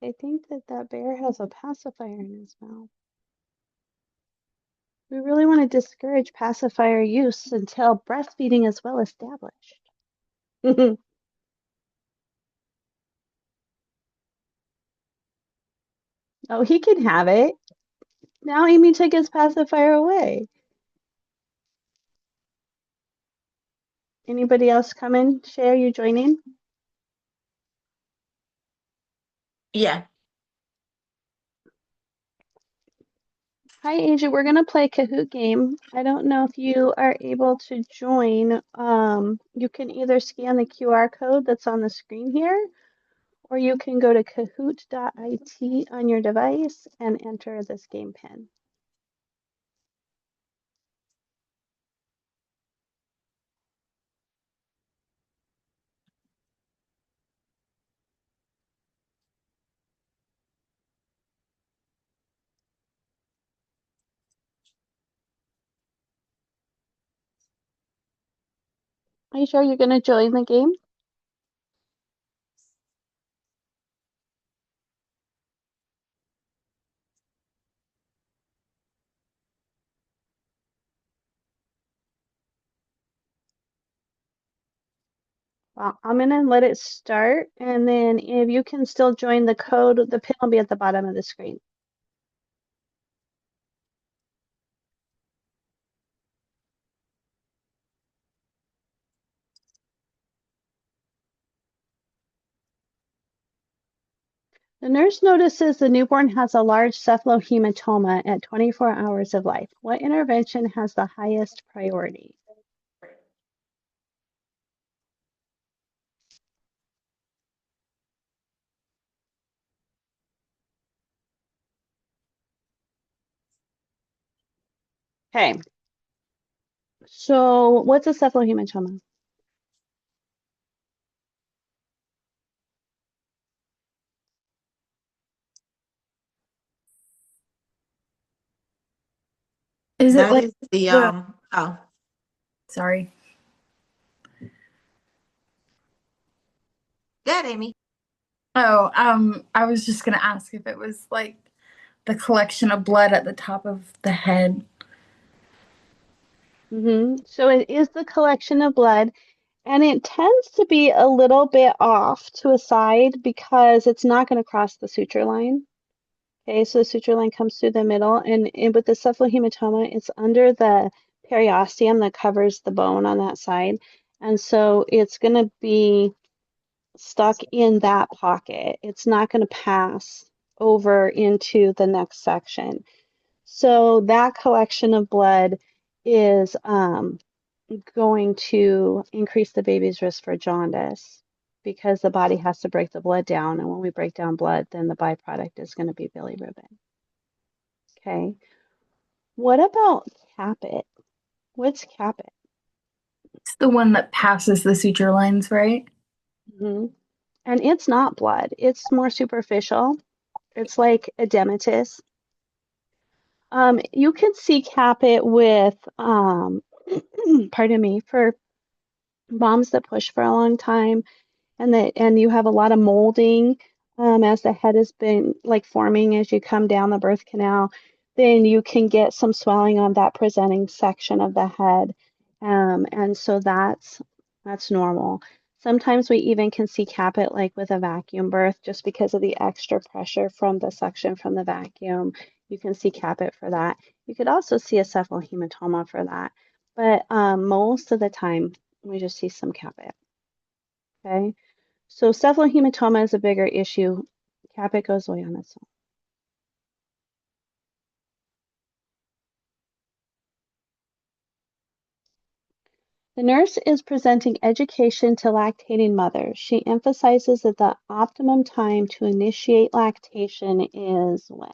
I think that that bear has a pacifier in his mouth. We really want to discourage pacifier use until breastfeeding is well established. Oh, he can have it. Now Amy took his pacifier away. Anybody else come in? Shay, are you joining? Yeah. Hi, Asia. We're going to play a Kahoot game. I don't know if you are able to join. You can either scan the QR code that's on the screen here, or you can go to kahoot.it on your device and enter this game pin. Are you sure you're going to join the game? Well, I'm going to let it start, and then if you can still join the code, the pin will be at the bottom of the screen. The nurse notices the newborn has a large cephalohematoma at 24 hours of life. What intervention has the highest priority? Okay, so what's a cephalohematoma? Is it That like is the the, sorry. That Amy. Oh, I was just gonna ask if it was like the collection of blood at the top of the head. So it is the collection of blood, and it tends to be a little bit off to a side because it's not going to cross the suture line. Okay, so the suture line comes through the middle, and with the cephalohematoma, it's under the periosteum that covers the bone on that side. And so it's going to be stuck in that pocket. It's not going to pass over into the next section. So that collection of blood is going to increase the baby's risk for jaundice because the body has to break the blood down. And when we break down blood, then the byproduct is going to be bilirubin. Okay. What about caput? What's caput? It's the one that passes the suture lines, right? Hmm. And it's not blood, it's more superficial. It's like edematous. You can see caput with, pardon me, for moms that push for a long time and you have a lot of molding as the head has been like forming as you come down the birth canal, then you can get some swelling on that presenting section of the head. And so that's normal. Sometimes we even can see caput like with a vacuum birth just because of the extra pressure from the suction from the vacuum. You can see caput for that. You could also see a cephalohematoma for that. But most of the time, we just see some caput. Okay. So cephalohematoma is a bigger issue. Caput goes away on its own. The nurse is presenting education to lactating mothers. She emphasizes that the optimum time to initiate lactation is when?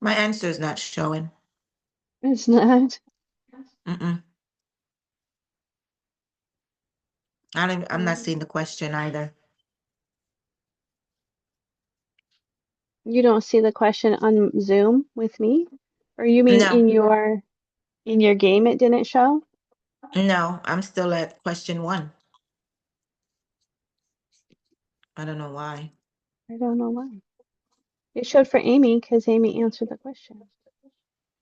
My answer is not showing. It's not. Mm-mm. I'm not seeing the question either. You don't see the question on Zoom with me? Or you mean No, in your? In your game, it didn't show? No, I'm still at question 1. I don't know why. I don't know why. It showed for Amy because Amy answered the question.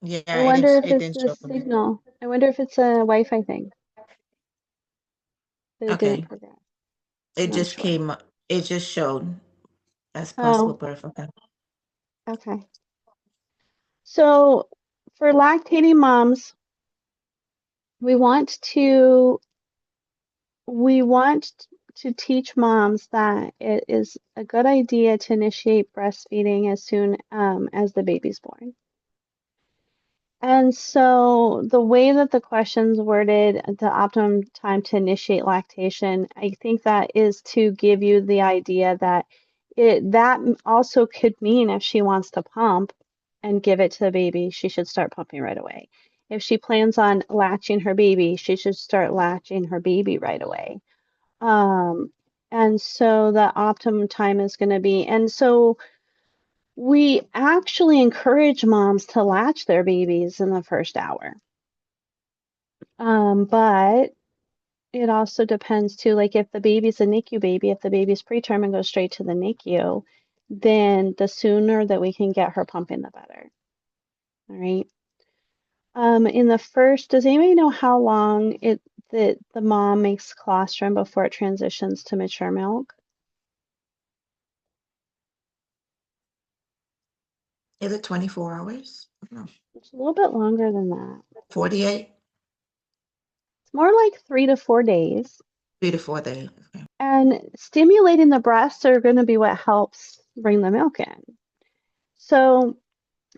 I Yeah, wonder if it it's didn't the show for me. signal. I wonder if it's a Wi-Fi thing that it didn't Okay. progress. It I'm not just sure. came, it just showed as possible Oh, birth. Okay. okay. So for lactating moms, we want to we want to teach moms that it is a good idea to initiate breastfeeding as soon as the baby's born. And so the way that the question's worded, the optimum time to initiate lactation, I think that is to give you the idea that that also could mean if she wants to pump and give it to the baby, she should start pumping right away. If she plans on latching her baby, she should start latching her baby right away. Um, and so the optimum time is going to be, and so we actually encourage moms to latch their babies in the first hour. But it also depends too, like if the baby's a NICU baby, if the baby's preterm and goes straight to the NICU, then the sooner that we can get her pumping, the better. All right. In the first, does anybody know how long it that the mom makes colostrum before it transitions to mature milk? Is it 24 hours? No, It's a little bit longer than that. 48, It's more like 3 to 4 days. 3 to 4 days. Okay. And stimulating the breasts are going to be what helps bring the milk in. So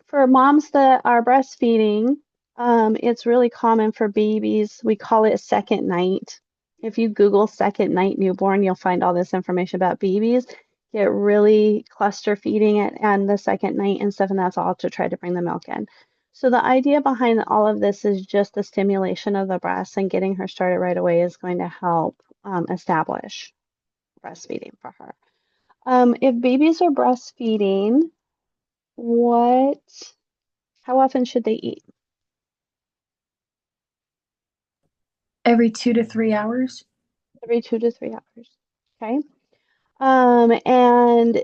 for moms that are breastfeeding, it's really common for babies. We call it second night. If you Google second night newborn, you'll find all this information about babies get really cluster feeding it and the second night and stuff, and that's all to try to bring the milk in. So the idea behind all of this is just the stimulation of the breast and getting her started right away is going to help establish breastfeeding for her. If babies are breastfeeding, what, how often should they eat? Every 2 to 3 hours. Every 2 to 3 hours. Okay. And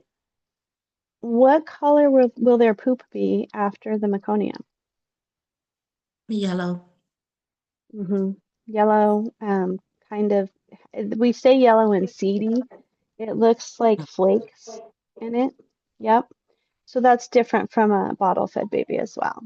what color will their poop be after the meconium? Yellow. Hmm. Yellow, kind of, we say yellow and seedy. It looks like flakes in it. Yep. So that's different from a bottle fed baby as well.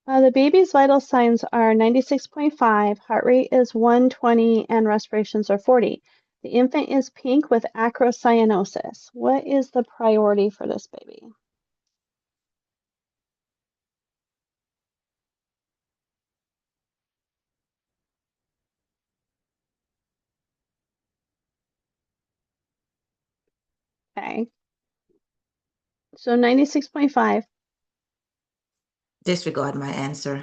The baby's vital signs are 96.5, heart rate is 120, and respirations are 40. The infant is pink with acrocyanosis. What is the priority for this baby? Okay, so 96.5. Disregard my answer.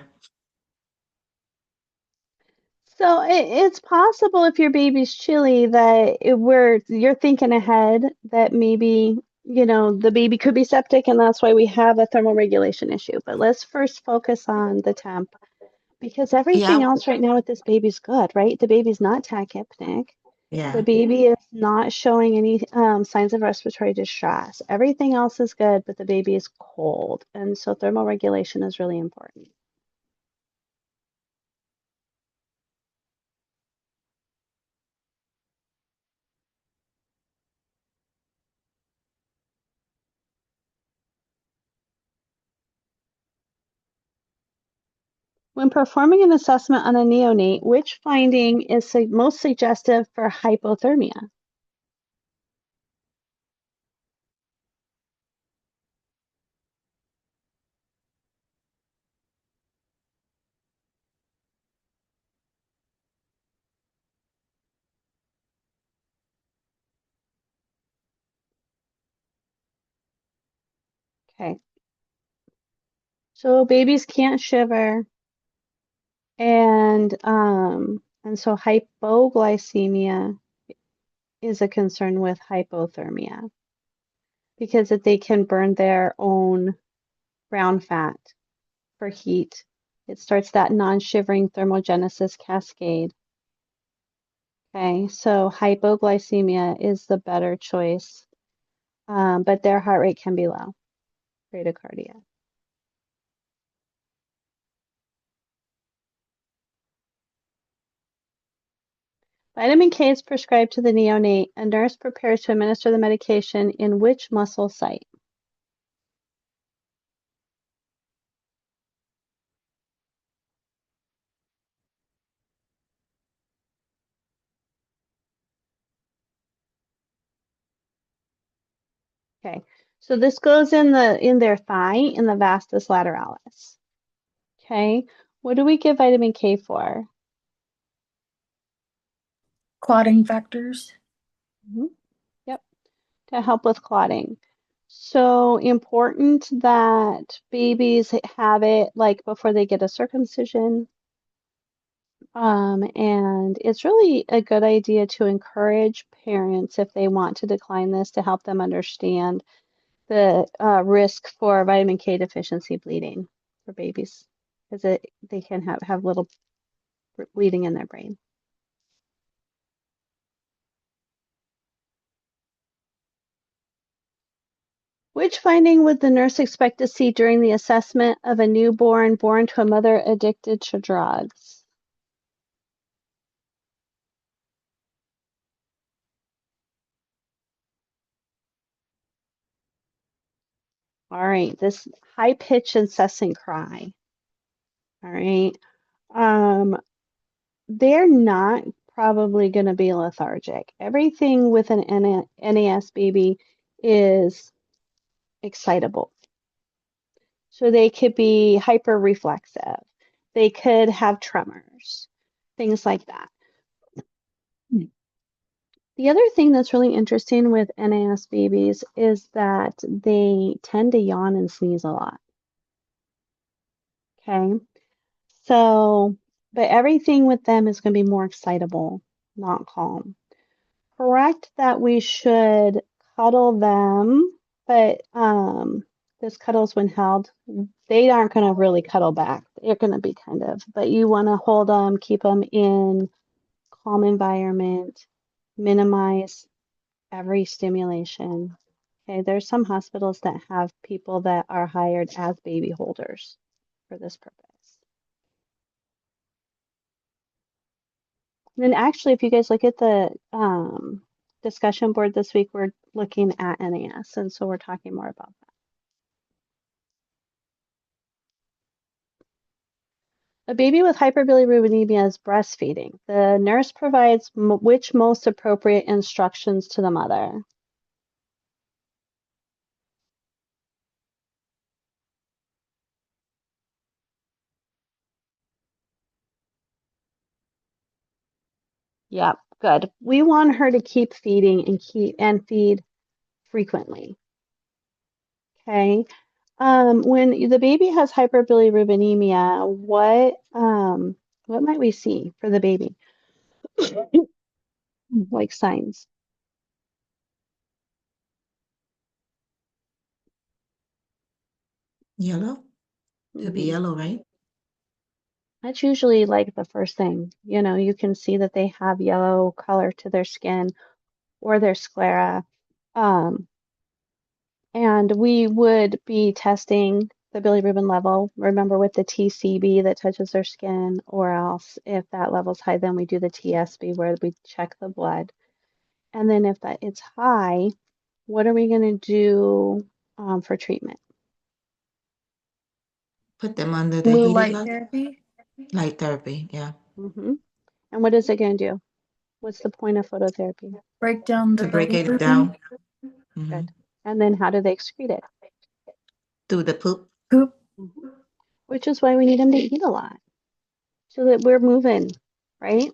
So it's possible if your baby's chilly that you're thinking ahead that maybe, the baby could be septic and that's why we have a thermal regulation issue. But let's first focus on the temp because everything Yeah, else right now with this baby's good, right? The baby's not tachypnic. The yeah. baby is not showing any signs of respiratory distress. Everything else is good, but the baby is cold. And so thermal regulation is really important. When performing an assessment on a neonate, which finding is most suggestive for hypothermia? Okay, so babies can't shiver, and so hypoglycemia is a concern with hypothermia. because if they can burn their own brown fat for heat, it starts that non-shivering thermogenesis cascade. Okay, so hypoglycemia is the better choice, but their heart rate can be low, bradycardia. Vitamin K is prescribed to the neonate. A nurse prepares to administer the medication in which muscle site? Okay, so this goes in their thigh, in the vastus lateralis. Okay, what do we give vitamin K for? Clotting factors. Yep, to help with clotting. So important that babies have it like before they get a circumcision. And it's really a good idea to encourage parents, if they want to decline this, to help them understand the risk for vitamin K deficiency bleeding for babies, because they can have little bleeding in their brain. Which finding would the nurse expect to see during the assessment of a newborn born to a mother addicted to drugs? All right, this high-pitched incessant cry. All right. Um, they're not probably going to be lethargic. Everything with an NAS baby is excitable. So they could be hyper-reflexive. They could have tremors, things like that. The other thing that's really interesting with NAS babies is that they tend to yawn and sneeze a lot. Okay. So, but everything with them is going to be more excitable, not calm. Correct that we should cuddle them, but this cuddles when held, they aren't going to really cuddle back. They're going to be kind of, but you want to hold them, keep them in calm environment, minimize every stimulation. Okay, there's some hospitals that have people that are hired as baby holders for this purpose. And then actually, if you guys look at the discussion board this week, we're looking at NAS, and so we're talking more about that. A baby with hyperbilirubinemia is breastfeeding. The nurse provides which most appropriate instructions to the mother? Yep, good. We want her to keep feeding and feed frequently. Okay. When the baby has hyperbilirubinemia, what might we see for the baby? Like signs. Yellow? It'll be Mhm. yellow, right? That's usually like the first thing. You know, you can see that they have yellow color to their skin or their sclera. Um, and we would be testing the bilirubin level, remember, with the TCB that touches their skin, or else if that level's high, then we do the TSB where we check the blood. And then if that it's high, what are we going to do for treatment? Put them under the Blue heated light light, therapy. light therapy, yeah. Hmm. And what is it going to do? What's the point of phototherapy? Break down the To break it bilirubin. down. Good. Mhm. And then how do they excrete it? Through the poop. Poop. Mhm. Which is why we need them to eat a lot so that we're moving, right?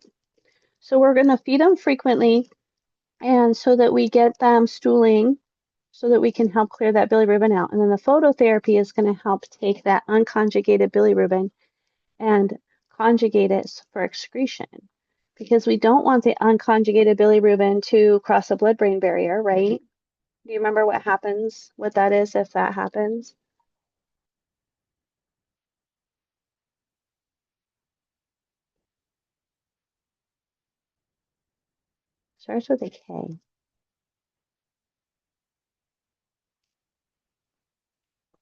So we're going to feed them frequently and so that we get them stooling so that we can help clear that bilirubin out. And then the phototherapy is going to help take that unconjugated bilirubin and conjugate it for excretion because we don't want the unconjugated bilirubin to cross the blood-brain barrier, right? Do you remember what happens, what that is if that happens? Starts with a K.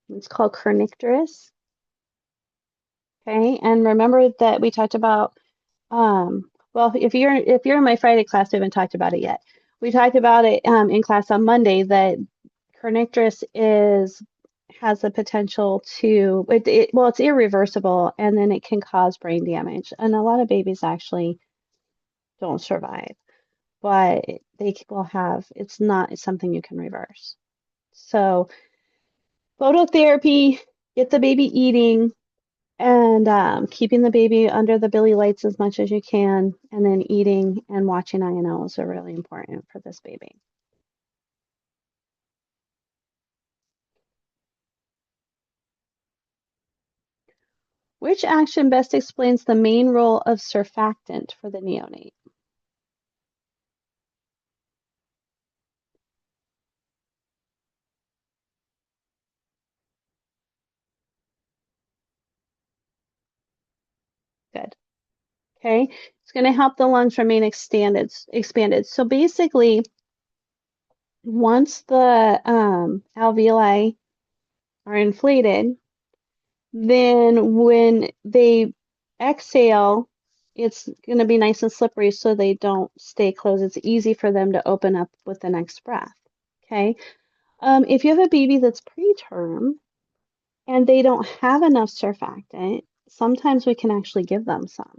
It's called kernicterus. Okay, and remember that we talked about well, if you're in my Friday class, we haven't talked about it yet. We talked about it in class on Monday that kernicterus has the potential to well, it's irreversible, and then it can cause brain damage, and a lot of babies actually don't survive, but they will have. It's not something you can reverse. So phototherapy, get the baby eating, and keeping the baby under the Billy lights as much as you can, and then eating and watching INOs are really important for this baby. Which action best explains the main role of surfactant for the neonate? Good. Okay. It's going to help the lungs remain expanded. So basically, once the alveoli are inflated, then when they exhale, it's going to be nice and slippery so they don't stay closed. It's easy for them to open up with the next breath. Okay. If you have a baby that's preterm and they don't have enough surfactant, sometimes we can actually give them some.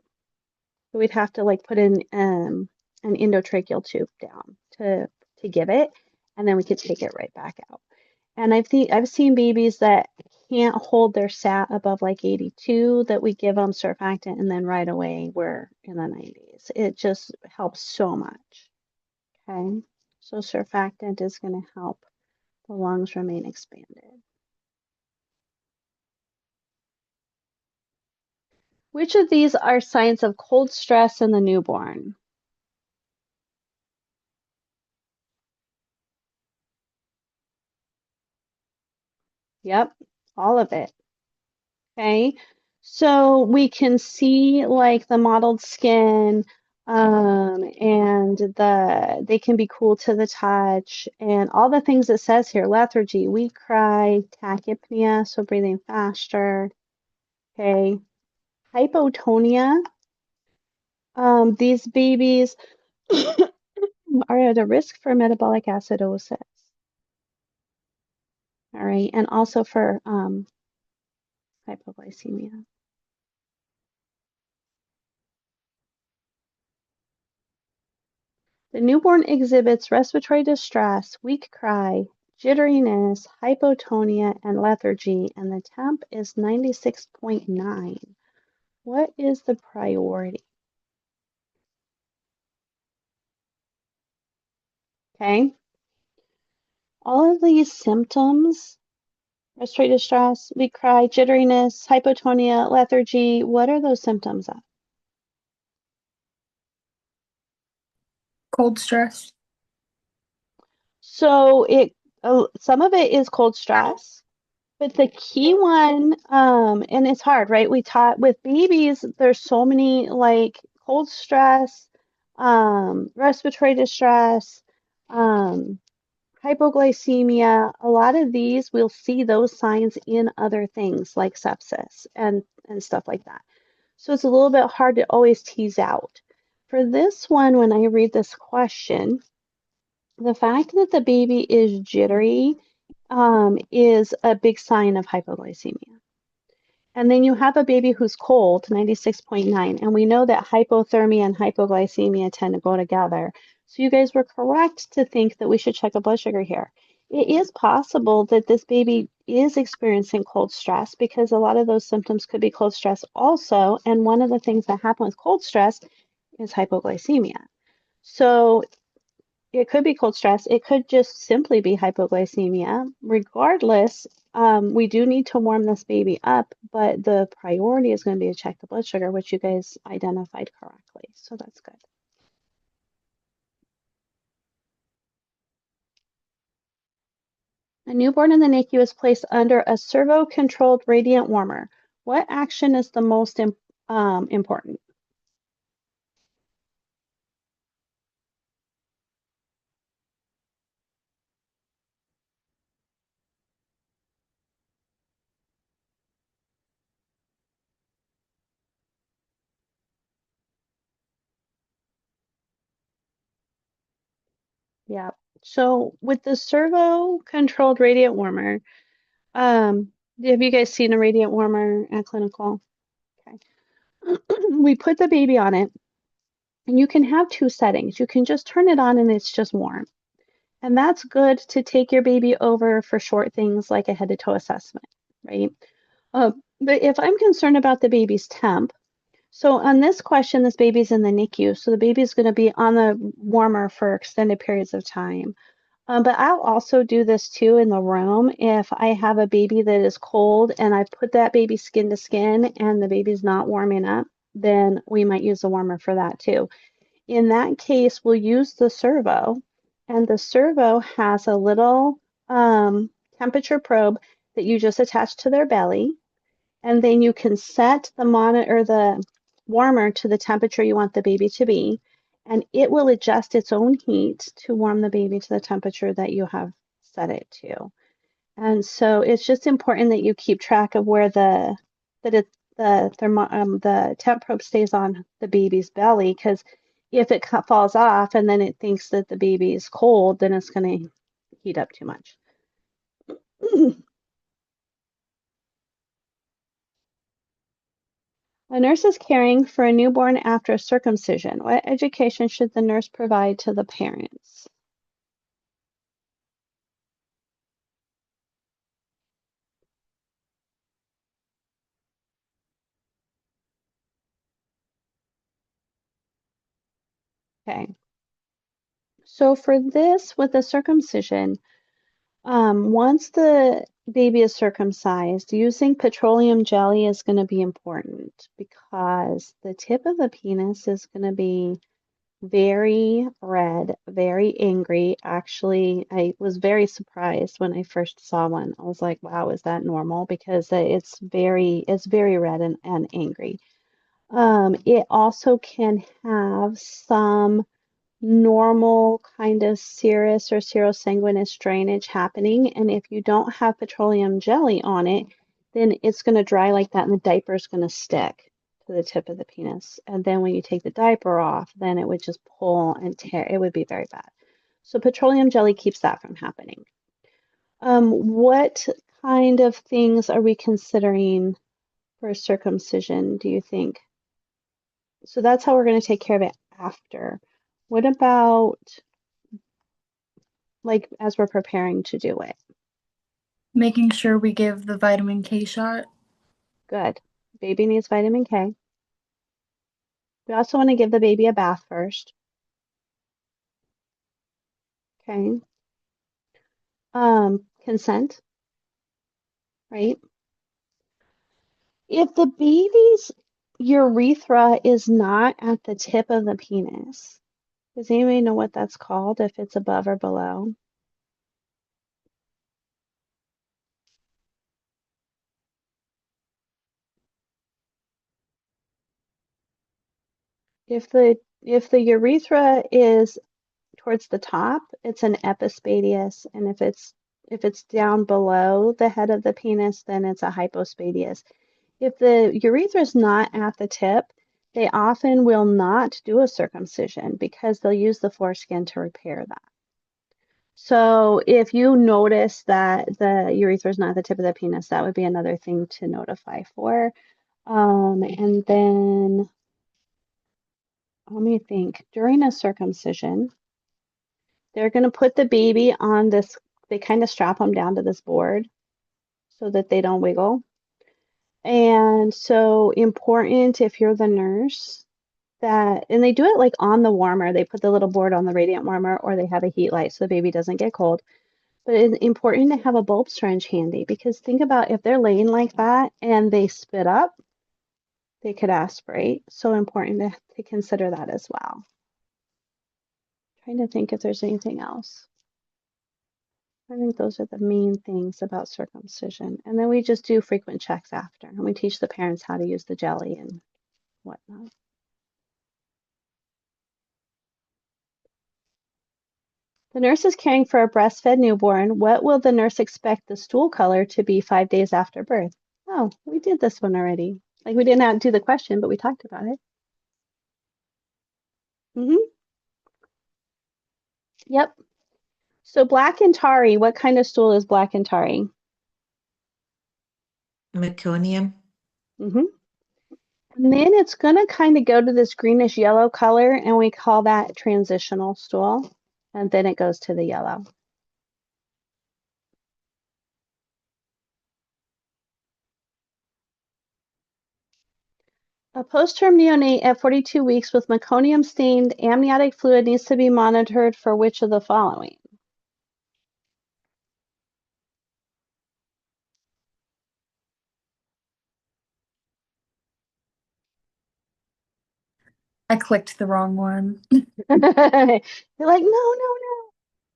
So we'd have to like put in an endotracheal tube down to give it, and then we could take it right back out. And I've seen babies that can't hold their sat above like 82 that we give them surfactant and then right away we're in the 90s. It just helps so much. Okay. So surfactant is going to help the lungs remain expanded. Which of these are signs of cold stress in the newborn? Yep, all of it. Okay, so we can see like the mottled skin, and they can be cool to the touch, and all the things it says here: lethargy, weak cry, tachypnea, so breathing faster. Okay, hypotonia. These babies are at a risk for metabolic acidosis. All right, and also for hypoglycemia. The newborn exhibits respiratory distress, weak cry, jitteriness, hypotonia, and lethargy, and the temp is 96.9. What is the priority? Okay, all of these symptoms, respiratory distress, weak cry, jitteriness, hypotonia, lethargy, what are those symptoms of? Cold stress. So some of it is cold stress. But the key one, and it's hard, right? We taught with babies, there's so many like cold stress, respiratory distress, um, hypoglycemia. A lot of these, we'll see those signs in other things like sepsis and stuff like that. So it's a little bit hard to always tease out. For this one, when I read this question, the fact that the baby is jittery is a big sign of hypoglycemia. And then you have a baby who's cold, 96.9, and we know that hypothermia and hypoglycemia tend to go together. So you guys were correct to think that we should check a blood sugar here. It is possible that this baby is experiencing cold stress because a lot of those symptoms could be cold stress also. And one of the things that happen with cold stress is hypoglycemia. So it could be cold stress. It could just simply be hypoglycemia. Regardless, we do need to warm this baby up, but the priority is going to be to check the blood sugar, which you guys identified correctly. So that's good. A newborn in the NICU is placed under a servo-controlled radiant warmer. What action is the most important? Yeah. So with the servo-controlled radiant warmer, have you guys seen a radiant warmer at clinical? Okay. We put the baby on it, and you can have two settings. You can just turn it on and it's just warm. And that's good to take your baby over for short things like a head to toe assessment, right? But if I'm concerned about the baby's temp, so on this question, this baby's in the NICU, so the baby's going to be on the warmer for extended periods of time. But I'll also do this too in the room. If I have a baby that is cold and I put that baby skin to skin and the baby's not warming up, then we might use the warmer for that too. In that case, we'll use the servo, and the servo has a little temperature probe that you just attach to their belly, and then you can set the monitor, the warmer to the temperature you want the baby to be, and it will adjust its own heat to warm the baby to the temperature that you have set it to. And so it's just important that you keep track of where the temp probe stays on the baby's belly, because if it falls off and then it thinks that the baby is cold, then it's going to heat up too much. A nurse is caring for a newborn after a circumcision. What education should the nurse provide to the parents? Okay. So for this, with the circumcision, once the baby is circumcised, using petroleum jelly is going to be important because the tip of the penis is going to be very red, very angry. Actually, I was very surprised when I first saw one. I was like, wow, is that normal? Because it's very red and angry. It also can have some normal kind of serous or serosanguinous drainage happening. And if you don't have petroleum jelly on it, then it's going to dry like that and the diaper is going to stick to the tip of the penis. And then when you take the diaper off, then it would just pull and tear. It would be very bad. So petroleum jelly keeps that from happening. What kind of things are we considering for circumcision, do you think? So that's how we're going to take care of it after. What about like as we're preparing to do it? Making sure we give the vitamin K shot. Good. Baby needs vitamin K. We also want to give the baby a bath first. Okay. Consent, right? If the baby's urethra is not at the tip of the penis, does anybody know what that's called if it's above or below? If the urethra is towards the top, it's an epispadias, and if it's down below the head of the penis, then it's a hypospadias. If the urethra is not at the tip, they often will not do a circumcision because they'll use the foreskin to repair that. So if you notice that the urethra is not at the tip of the penis, that would be another thing to notify for. And then let me think. During a circumcision, they're going to put the baby on this, they kind of strap them down to this board so that they don't wiggle. And so important if you're the nurse that, and they do it like on the warmer, they put the little board on the radiant warmer or they have a heat light so the baby doesn't get cold. But it's important to have a bulb syringe handy because think about if they're laying like that and they spit up, they could aspirate. So important to consider that as well. Trying to think if there's anything else. I think those are the main things about circumcision. And then we just do frequent checks after, and we teach the parents how to use the jelly and whatnot. The nurse is caring for a breastfed newborn. What will the nurse expect the stool color to be 5 days after birth? Oh, we did this one already. Like we didn't have to do the question, but we talked about it. Yep. So black and tarry, what kind of stool is black and tarry? Meconium. And then it's going to kind of go to this greenish yellow color, and we call that transitional stool. And then it goes to the yellow. A post-term neonate at 42 weeks with meconium-stained amniotic fluid needs to be monitored for which of the following? I clicked the wrong one. You're like, no, no,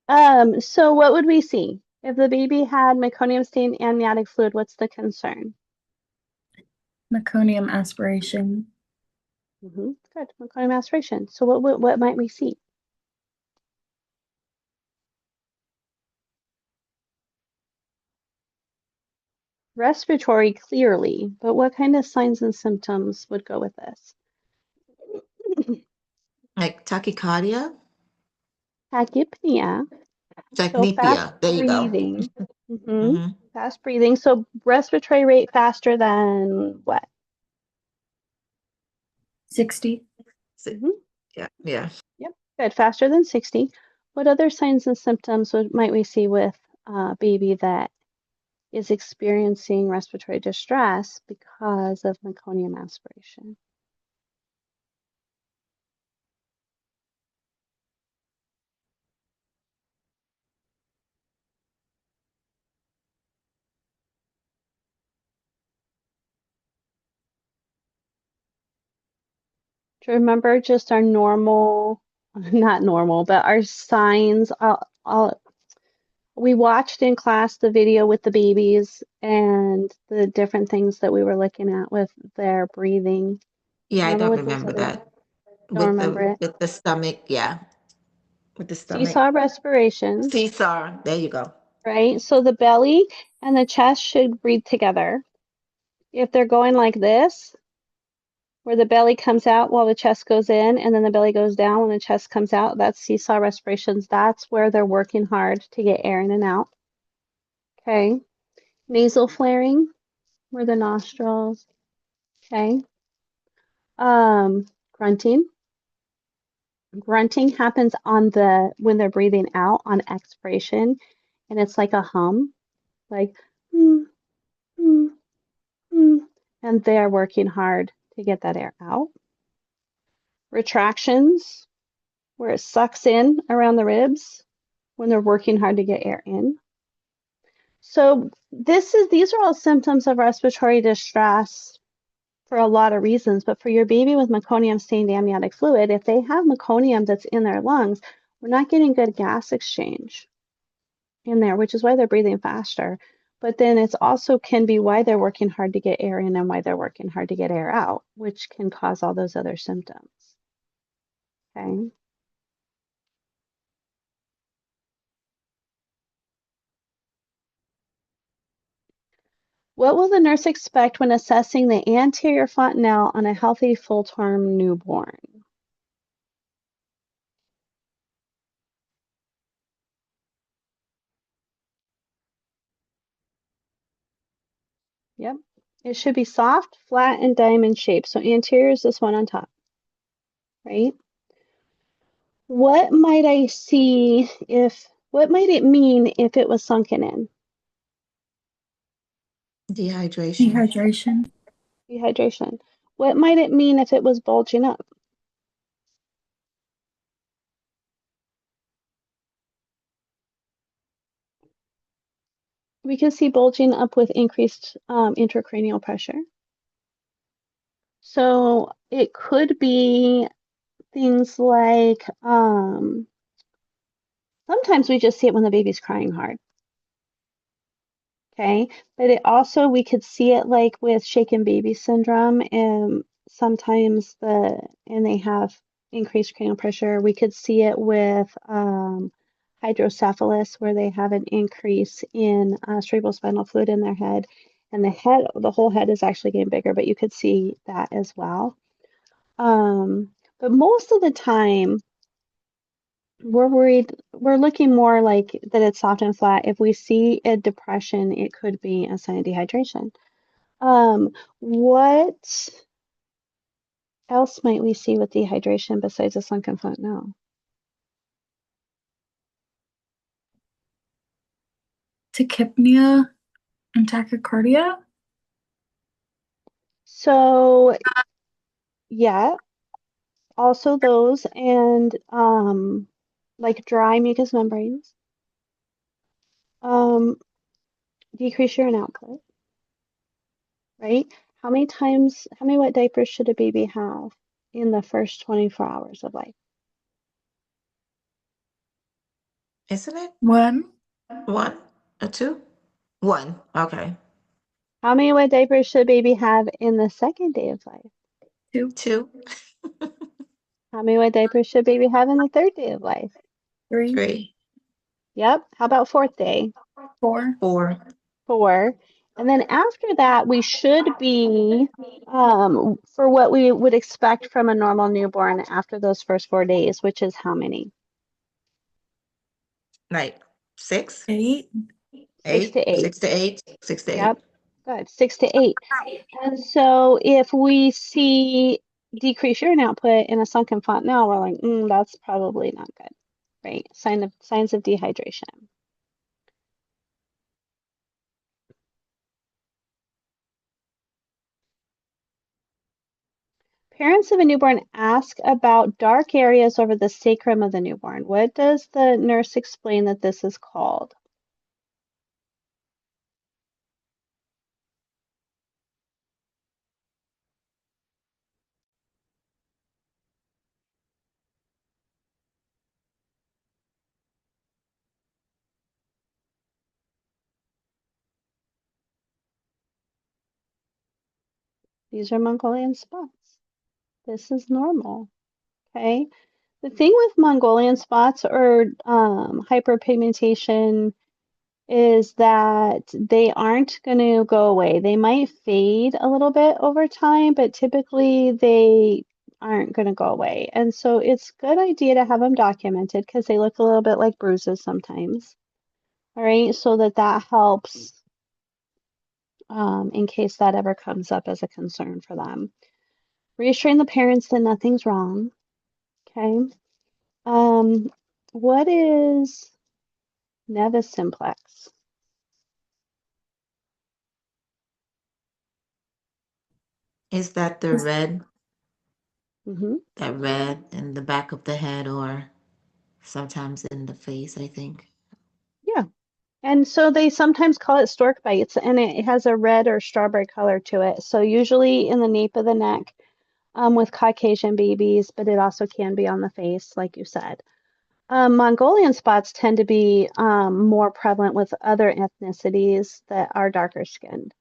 no. So what would we see? If the baby had meconium-stained amniotic fluid, what's the concern? Meconium aspiration. Good, meconium aspiration. So what might we see? Respiratory, clearly, but what kind of signs and symptoms would go with this? Like tachycardia? Tachypnea. So fast Tachypnea. There you go. breathing. hmm Fast breathing. So respiratory rate faster than what? 60. Yeah, yeah. Yep, good. Faster than 60. What other signs and symptoms might we see with a baby that is experiencing respiratory distress because of meconium aspiration? To remember just our normal, not normal, but our signs. We watched in class the video with the babies and the different things that we were looking at with their breathing. Yeah, I Remember don't what those remember other, that. don't With remember the it. with the stomach, yeah. With the stomach. Seesaw respirations, Seesaw. There you go. right? So the belly and the chest should breathe together. If they're going like this, where the belly comes out while the chest goes in, and then the belly goes down when the chest comes out, that's seesaw respirations. That's where they're working hard to get air in and out. Okay. Nasal flaring, where the nostrils. Okay. Grunting. Grunting happens on when they're breathing out on expiration, and it's like a hum, like mm, mm, mm, and they're working hard to get that air out. Retractions, where it sucks in around the ribs when they're working hard to get air in. So these are all symptoms of respiratory distress for a lot of reasons, but for your baby with meconium stained amniotic fluid, if they have meconium that's in their lungs, we're not getting good gas exchange in there, which is why they're breathing faster. But then it's also can be why they're working hard to get air in and why they're working hard to get air out, which can cause all those other symptoms. Okay. What will the nurse expect when assessing the anterior fontanelle on a healthy full-term newborn? Yep. It should be soft, flat, and diamond shaped. So anterior is this one on top, right? What might what might it mean if it was sunken in? Dehydration. Dehydration. Dehydration. What might it mean if it was bulging up? We can see bulging up with increased intracranial pressure. So it could be things like sometimes we just see it when the baby's crying hard. Okay, but it also we could see it like with shaken baby syndrome, and sometimes and they have increased cranial pressure. We could see it with hydrocephalus, where they have an increase in cerebrospinal fluid in their head, and the whole head is actually getting bigger, but you could see that as well. But most of the time, we're looking more like that it's soft and flat. If we see a depression, it could be a sign of dehydration. What else might we see with dehydration besides a sunken foot? No. Tachypnea and tachycardia. So, yeah, also those and like dry mucous membranes, um, decrease urine output, right? How many wet diapers should a baby have in the first 24 hours of life? Isn't it? One, One or two? One. Okay. How many wet diapers should a baby have in the second day of life? two, Two. How many wet diapers should a baby have in the third day of life? three, Three. Yep. How about fourth day? four. Four. Four. And then after that, we should be for what we would expect from a normal newborn after those first 4 days, which is how many? Like six, 8. Six to eight, eight. 6 to 8, 6 to 8. Yep. Good. 6 to 8. And so if we see decreased urine output in a sunken fontanelle, we're like, that's probably not good, right? Signs of dehydration. Parents of a newborn ask about dark areas over the sacrum of the newborn. What does the nurse explain that this is called? These are Mongolian spots. This is normal, okay? The thing with Mongolian spots or hyperpigmentation is that they aren't going to go away. They might fade a little bit over time, but typically they aren't going to go away. And so it's a good idea to have them documented because they look a little bit like bruises sometimes. All right, so that helps in case that ever comes up as a concern for them. Reassuring the parents that nothing's wrong. Okay. Um, what is nevus simplex? Is that the red, Hmm. that red in the back of the head or sometimes in the face, I think? Yeah. And so they sometimes call it stork bites, and it has a red or strawberry color to it. So usually in the nape of the neck with Caucasian babies, but it also can be on the face, like you said. Mongolian spots tend to be more prevalent with other ethnicities that are darker skinned.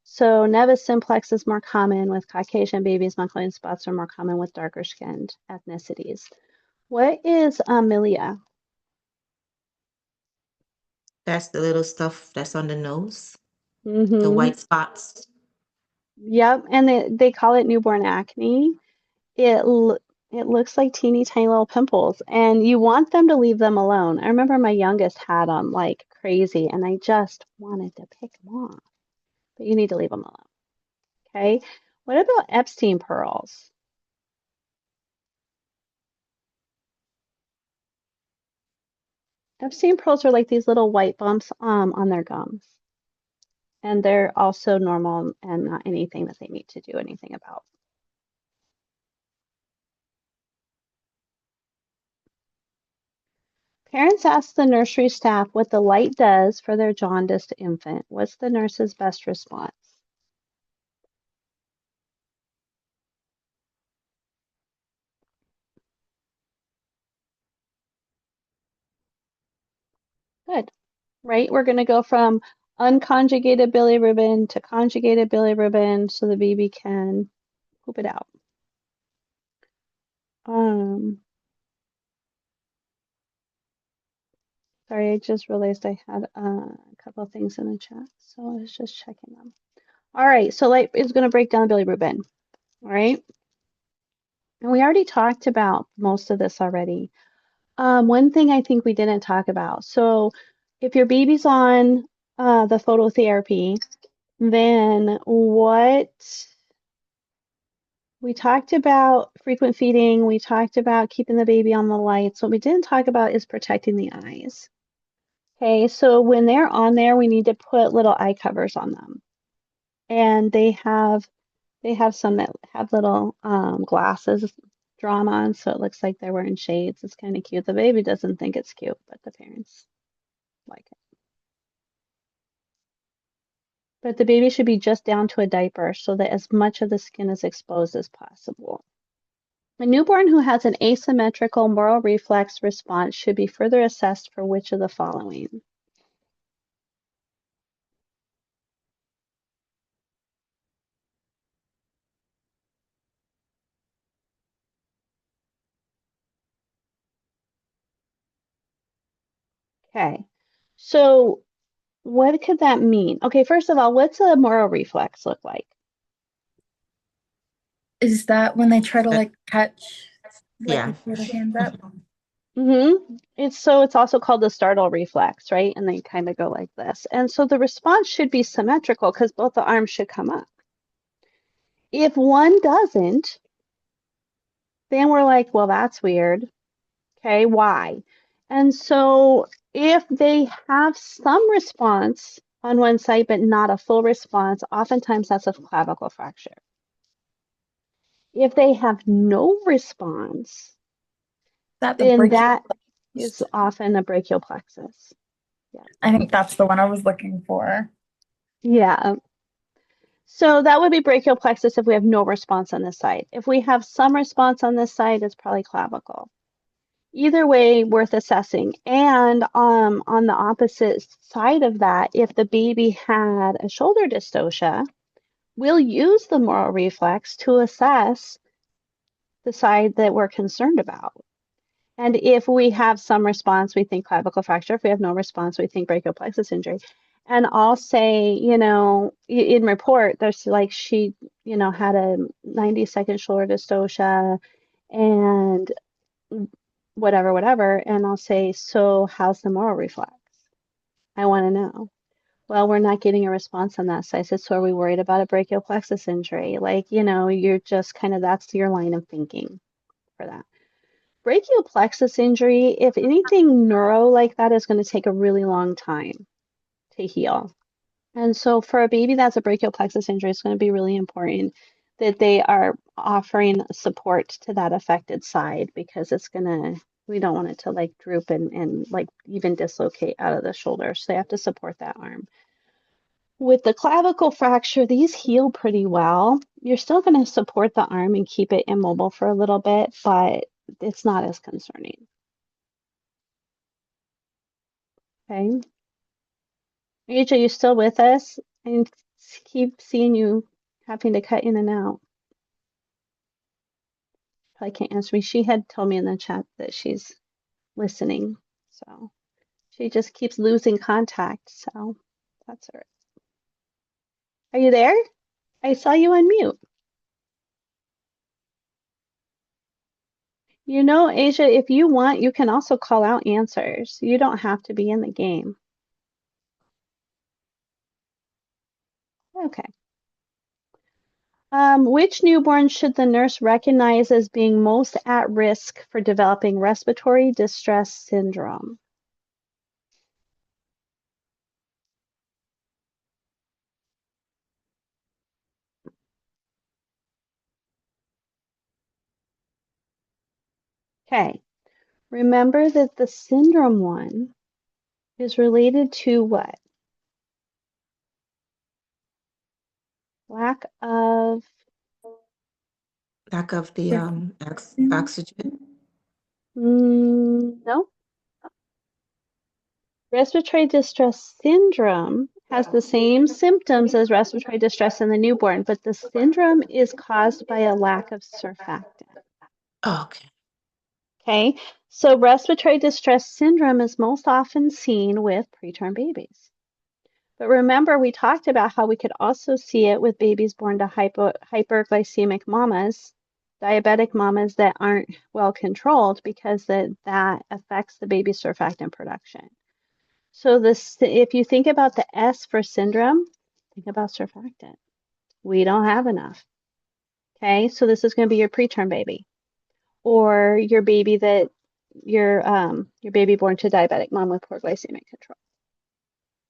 So nevus simplex is more common with Caucasian babies. Mongolian spots are more common with darker skinned ethnicities. What is milia? That's the little stuff that's on the nose, the Mm-hmm. white spots. Yep, and they call it newborn acne. It looks like teeny tiny little pimples, and you want them to leave them alone. I remember my youngest had them like crazy, and I just wanted to pick them off. But you need to leave them alone. Okay. What about Epstein pearls? Epstein pearls are like these little white bumps on their gums, and they're also normal and not anything that they need to do anything about. Parents ask the nursery staff what the light does for their jaundiced infant. What's the nurse's best response? Good, right? We're going to go from unconjugated bilirubin to conjugated bilirubin so the baby can poop it out. Sorry, I just realized I had a couple of things in the chat, so I was just checking them. All right, so light is going to break down the bilirubin. All right, and we already talked about most of this already. One thing I think we didn't talk about. So if your baby's on the phototherapy, then what we talked about frequent feeding, we talked about keeping the baby on the lights. What we didn't talk about is protecting the eyes. Okay, so when they're on there, we need to put little eye covers on them. And they have some that have little glasses drawn on, so it looks like they're wearing shades. It's kind of cute. The baby doesn't think it's cute, but the parents like it. But the baby should be just down to a diaper so that as much of the skin is exposed as possible. A newborn who has an asymmetrical moral reflex response should be further assessed for which of the following? Okay, so what could that mean? Okay, first of all, what's a moral reflex look like? Is that when they try to like catch, like Yeah. they throw their hands up? It's also called the startle reflex, right? And they kind of go like this. And so the response should be symmetrical because both the arms should come up. If one doesn't, then we're like, well, that's weird. Okay, why? And so if they have some response on one side but not a full response, oftentimes that's a clavicle fracture. If they have no response, That the then brachial that is plexus? often a brachial plexus. Yeah. I think that's the one I was looking for. Yeah. So that would be brachial plexus if we have no response on this side. If we have some response on this side, it's probably clavicle. Either way, worth assessing. And on the opposite side of that, if the baby had a shoulder dystocia, we'll use the moral reflex to assess the side that we're concerned about. And if we have some response, we think clavicle fracture. If we have no response, we think brachial plexus injury. And I'll say, in report, there's like she, had a 90-second shoulder dystocia and whatever. And I'll say, so how's the moral reflex? I want to know. Well, we're not getting a response on that. So I said, so are we worried about a brachial plexus injury? Like, you're just kind of, that's your line of thinking for that. Brachial plexus injury, if anything neuro like that, is going to take a really long time to heal. And so for a baby that's a brachial plexus injury, it's going to be really important that they are offering support to that affected side because we don't want it to like droop and like even dislocate out of the shoulder. So they have to support that arm. With the clavicle fracture, these heal pretty well. You're still going to support the arm and keep it immobile for a little bit, but it's not as concerning. Okay. AJ, you still with us? I keep seeing you having to cut in and out. Probably can't answer me. She had told me in the chat that she's listening. So she just keeps losing contact. So that's her. Are you there? I saw you on mute. Asia, if you want, you can also call out answers. You don't have to be in the game. Okay. Which newborn should the nurse recognize as being most at risk for developing respiratory distress syndrome? Okay. Remember that the syndrome one is related to what? Lack of Lack of the oxygen. no. Respiratory distress syndrome has the same symptoms as respiratory distress in the newborn, but the syndrome is caused by a lack of surfactant. Okay. Okay, so respiratory distress syndrome is most often seen with preterm babies. But remember, we talked about how we could also see it with babies born to hyperglycemic mamas, diabetic mamas that aren't well controlled because that affects the baby's surfactant production. So if you think about the S for syndrome, think about surfactant. We don't have enough. Okay, so this is going to be your preterm baby, or your baby your baby born to diabetic mom with poor glycemic control.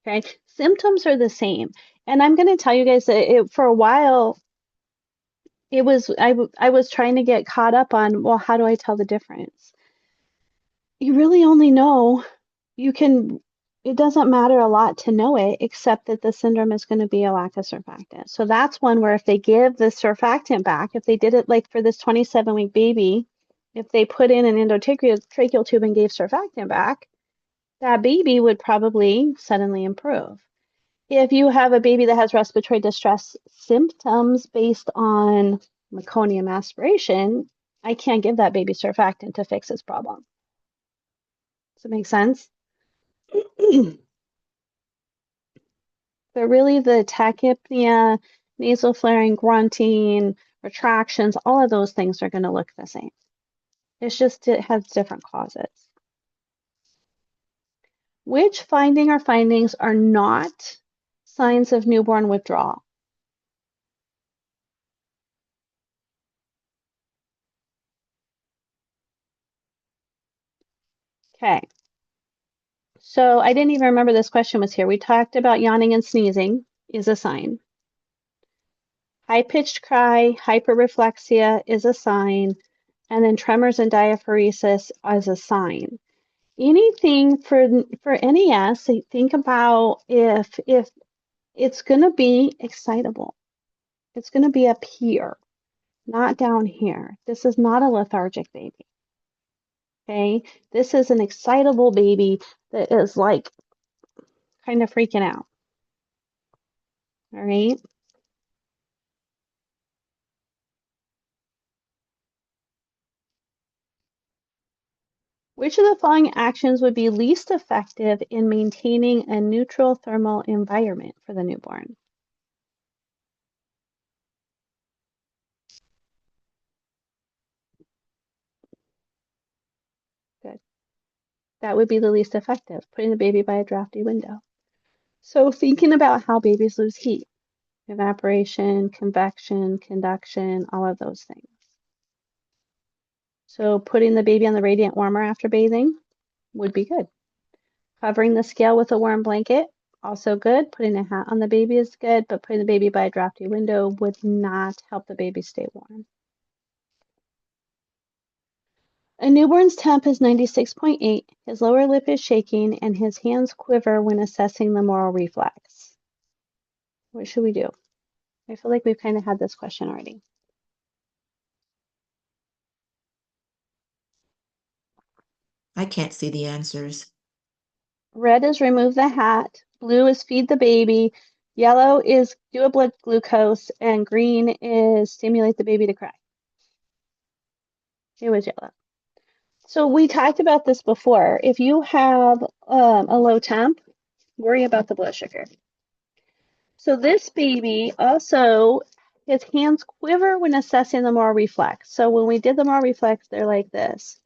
Okay, symptoms are the same, and I'm going to tell you guys that for a while I was trying to get caught up on, well, how do I tell the difference? You really only know you can. It doesn't matter a lot to know it, except that the syndrome is going to be a lack of surfactant. So that's one where if they give the surfactant back, if they did it like for this 27-week baby, if they put in an endotracheal tube and gave surfactant back, that baby would probably suddenly improve. If you have a baby that has respiratory distress symptoms based on meconium aspiration, I can't give that baby surfactant to fix his problem. Does it make sense? But really, the tachypnea, nasal flaring, grunting, retractions, all of those things are going to look the same. It's just it has different causes. Which finding or findings are not signs of newborn withdrawal? Okay. So I didn't even remember this question was here. We talked about yawning and sneezing is a sign. High-pitched cry, hyperreflexia is a sign, and then tremors and diaphoresis as a sign. Anything for NES, think about if it's going to be excitable. It's going to be up here, not down here. This is not a lethargic baby. Okay? This is an excitable baby that is like kind of freaking out. All right? Which of the following actions would be least effective in maintaining a neutral thermal environment for the newborn? Good. That would be the least effective, putting the baby by a drafty window. So thinking about how babies lose heat, evaporation, convection, conduction, all of those things. So putting the baby on the radiant warmer after bathing would be good. Covering the scale with a warm blanket, also good. Putting a hat on the baby is good, but putting the baby by a drafty window would not help the baby stay warm. A newborn's temp is 96.8. His lower lip is shaking and his hands quiver when assessing the moral reflex. What should we do? I feel like we've kind of had this question already. I can't see the answers. Red is remove the hat, blue is feed the baby, yellow is do a blood glucose, and green is stimulate the baby to cry. It was yellow. So we talked about this before. If you have a low temp, worry about the blood sugar. So this baby also, his hands quiver when assessing the moral reflex. So when we did the moral reflex, they're like this.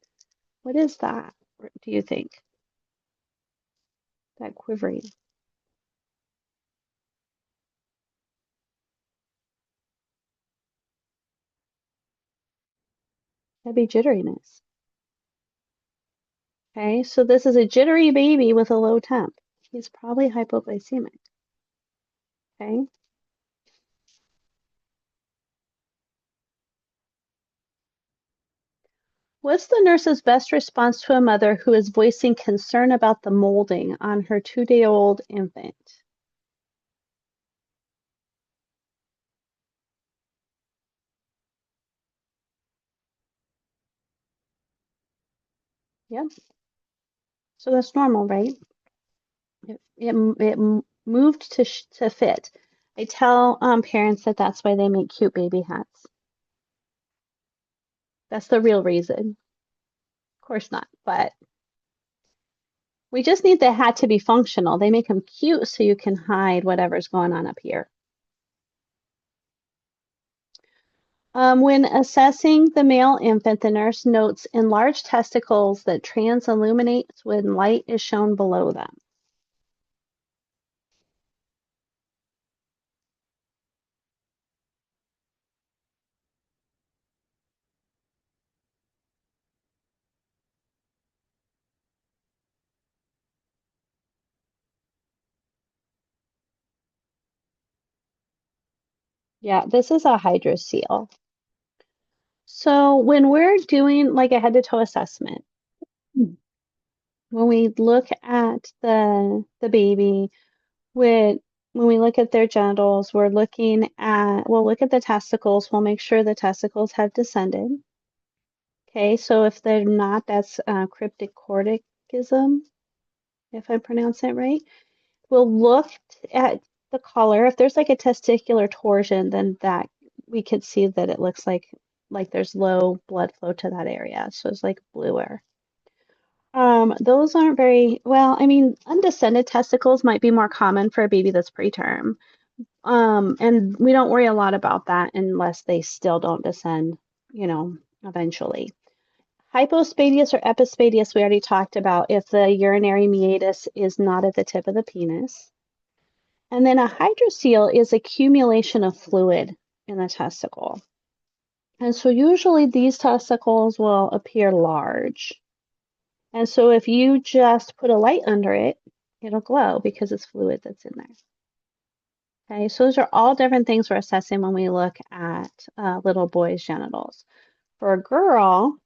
What is that, do you think? That quivering. That'd be jitteriness. Okay, so this is a jittery baby with a low temp. He's probably hypoglycemic. Okay. What's the nurse's best response to a mother who is voicing concern about the molding on her 2-day-old infant? Yep. So that's normal, right? It moved to fit. I tell parents that that's why they make cute baby hats. That's the real reason. Of course not, but we just need the hat to be functional. They make them cute so you can hide whatever's going on up here. When assessing the male infant, the nurse notes enlarged testicles that transilluminate when light is shown below them. Yeah, this is a hydrocele. So when we're doing like a head-to-toe assessment, when we look at the baby, when we look at their genitals, we'll look at the testicles. We'll make sure the testicles have descended. Okay, so if they're not, that's cryptic corticism, if I pronounce it right. We'll look at the color. If there's like a testicular torsion, then that we could see that it looks like there's low blood flow to that area. So it's like bluer. Those aren't very well. I mean, undescended testicles might be more common for a baby that's preterm. And we don't worry a lot about that unless they still don't descend, eventually. Hypospadias or epispadias, we already talked about if the urinary meatus is not at the tip of the penis. And then a hydrocele is accumulation of fluid in the testicle. And so usually these testicles will appear large. And so if you just put a light under it, it'll glow because it's fluid that's in there. Okay, so those are all different things we're assessing when we look at little boys' genitals. For a girl,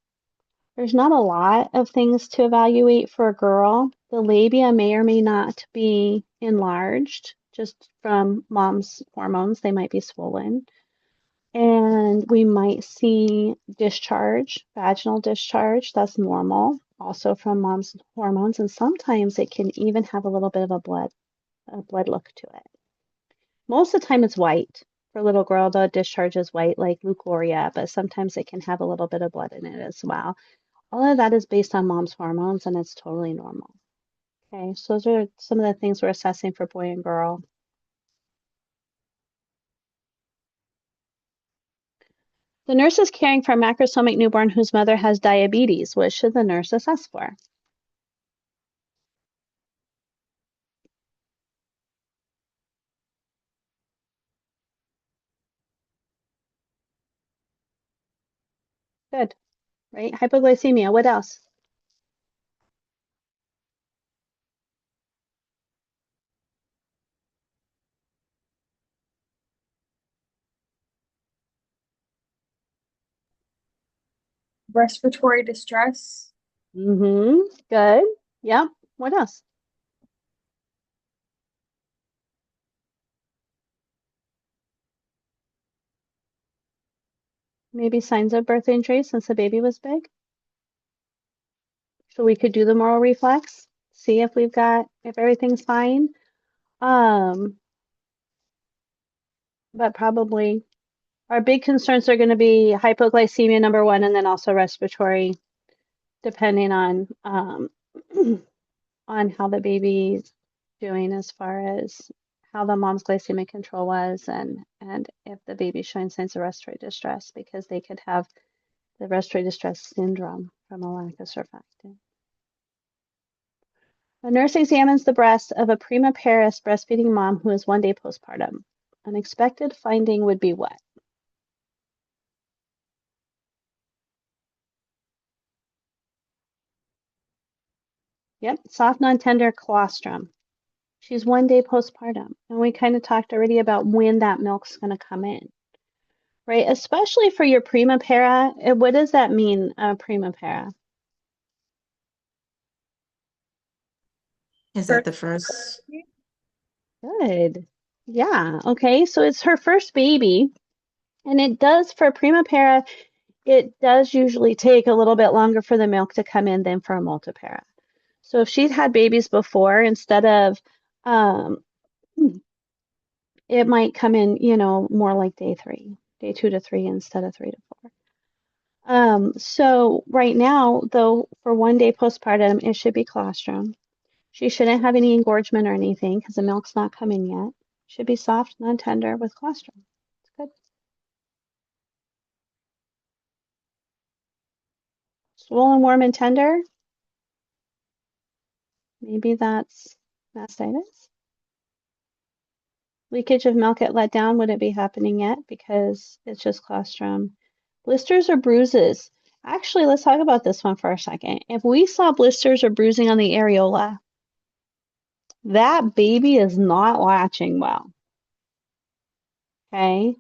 there's not a lot of things to evaluate for a girl. The labia may or may not be enlarged just from mom's hormones. They might be swollen. And we might see discharge, vaginal discharge. That's normal, also from mom's hormones. And sometimes it can even have a little bit of a blood look to it. Most of the time it's white. For a little girl, the discharge is white like leukorrhea, but sometimes it can have a little bit of blood in it as well. All of that is based on mom's hormones and it's totally normal. Okay, so those are some of the things we're assessing for boy and girl. The nurse is caring for a macrosomic newborn whose mother has diabetes. What should the nurse assess for? Good, right? Hypoglycemia. What else? Respiratory distress. Good. Yep. What else? Maybe signs of birth injury since the baby was big. So we could do the moral reflex, see if everything's fine. But probably our big concerns are going to be hypoglycemia number one, and then also respiratory, depending on on how the baby's doing as far as how the mom's glycemic control was, and if the baby's showing signs of respiratory distress, because they could have the respiratory distress syndrome from a lack of surfactant. A nurse examines the breast of a prima paris breastfeeding mom who is 1 day postpartum. An expected finding would be what? Yep, soft, non-tender colostrum. She's 1 day postpartum. And we kind of talked already about when that milk's going to come in, right? Especially for your prima para. What does that mean, prima para? Is that the first? Good. Yeah. Okay. So it's her first baby. And it does, for prima para, it does usually take a little bit longer for the milk to come in than for a multipara. So if she'd had babies before, instead of it might come in, more like day 2 to 3 instead of 3 to 4. So right now, though, for 1 day postpartum, it should be colostrum. She shouldn't have any engorgement or anything because the milk's not coming yet. Should be soft, non-tender with colostrum. It's good. Swollen, warm, and tender. Maybe that's mastitis. Leakage of milk at letdown wouldn't be happening yet because it's just colostrum. Blisters or bruises. Actually, let's talk about this one for a second. If we saw blisters or bruising on the areola, that baby is not latching well. Okay,